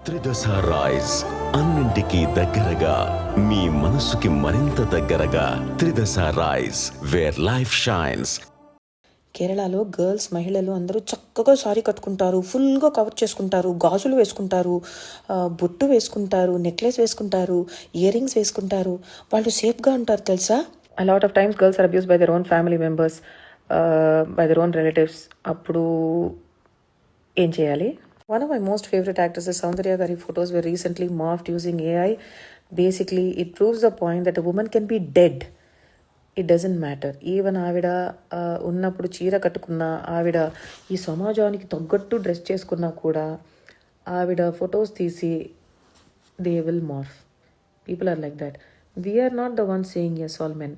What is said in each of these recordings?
త్రిదశ rice అన్నింటికీ దగ్గరగా మీ మనసుకి మరింత దగ్గరగా త్రిదశ రైస్ వేర్ లైఫ్ షైన్స్. కేరళలో గర్ల్స్ మహిళలు అందరూ చక్కగా సారీ కట్టుకుంటారు, ఫుల్గా కవర్ చేసుకుంటారు, గాజులు వేసుకుంటారు, బొట్టు వేసుకుంటారు, నెక్లెస్ వేసుకుంటారు, ఇయర్ రింగ్స్ వేసుకుంటారు. వాళ్ళు సేఫ్గా ఉంటారు తెలుసా. A lot of times girls are abused by their own family members, by their own relatives. అప్పుడు ఏం చేయాలి? One of my most favorite actresses, Soundarya Gari photos were recently morphed using AI. Basically, it proves the point that a woman can be dead. It doesn't matter. Even ఆవిడ ఉన్నప్పుడు చీర కట్టుకున్నా, ఆవిడ ఈ సమాజానికి తగ్గట్టు డ్రెస్ చేసుకున్నా కూడా ఆవిడ ఫొటోస్ తీసి they will morph. People are like that. We are not the one saying yes all men.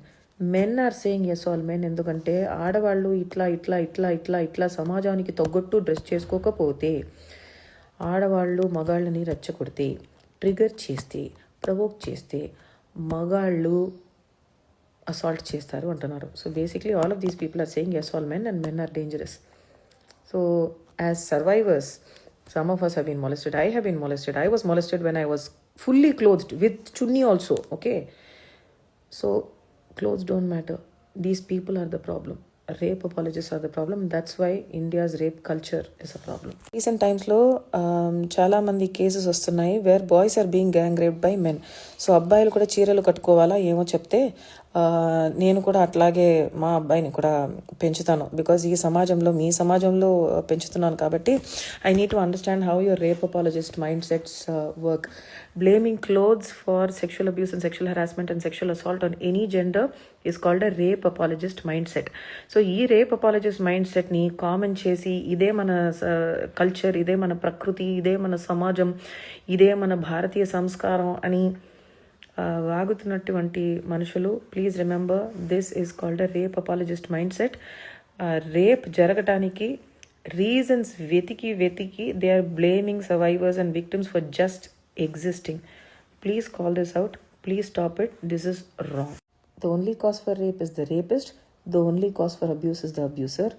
Men are saying yes all men. ఎందుకంటే ఆడవాళ్ళు ఇట్లా ఇట్లా ఇట్లా ఇట్లా ఇట్లా సమాజానికి తగ్గట్టు డ్రెస్ చేసుకోకపోతే, ఆడవాళ్ళు మగాళ్ళని రెచ్చగొడితే, ట్రిగర్ చేస్తే, ప్రవోక్ చేస్తే మగాళ్ళు అసాల్ట్ చేస్తారు అంటున్నారు. So basically all of these people are saying yes all men and men are dangerous. So as survivors, some of us have been molested. I have been molested. I was molested when I was fully clothed with chunni also. Okay, so clothes don't matter. These people are the problem. Rape apologists are the problem. That's why India's rape culture is a problem. Recent times లో చాలా మంది cases వస్తున్నాయి where boys are being gang raped by men. So అబ్బాయిలు కూడా చీరలు కట్టుకోవాలా ఏమో చెప్తే నేను కూడా అట్లాగే మా అబ్బాయిని కూడా పెంచుతాను. బికాజ్ ఈ సమాజంలో, మీ సమాజంలో పెంచుతున్నాను కాబట్టి I need to understand how your rape apologist mindset work. Blaming clothes for sexual abuse and sexual harassment and sexual assault on any gender is called a rape apologist mindset. So ఈ rape apologist mind సెట్ని common చేసి ఇదే మన culture, ఇదే మన ప్రకృతి, ఇదే మన సమాజం, ఇదే మన భారతీయ సంస్కారం అని వాగుతున్నటువంటి మనుషులు, please remember this is called a rape apologist mindset. Rape జరగటానికి రీజన్స్ వెతికి they are blaming survivors and victims for just existing. Please call this out. Please stop it. This is wrong. The only cause for rape is the rapist. The only cause for abuse is the abuser.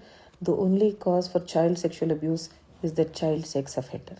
The only cause for child sexual abuse is the child sex offender.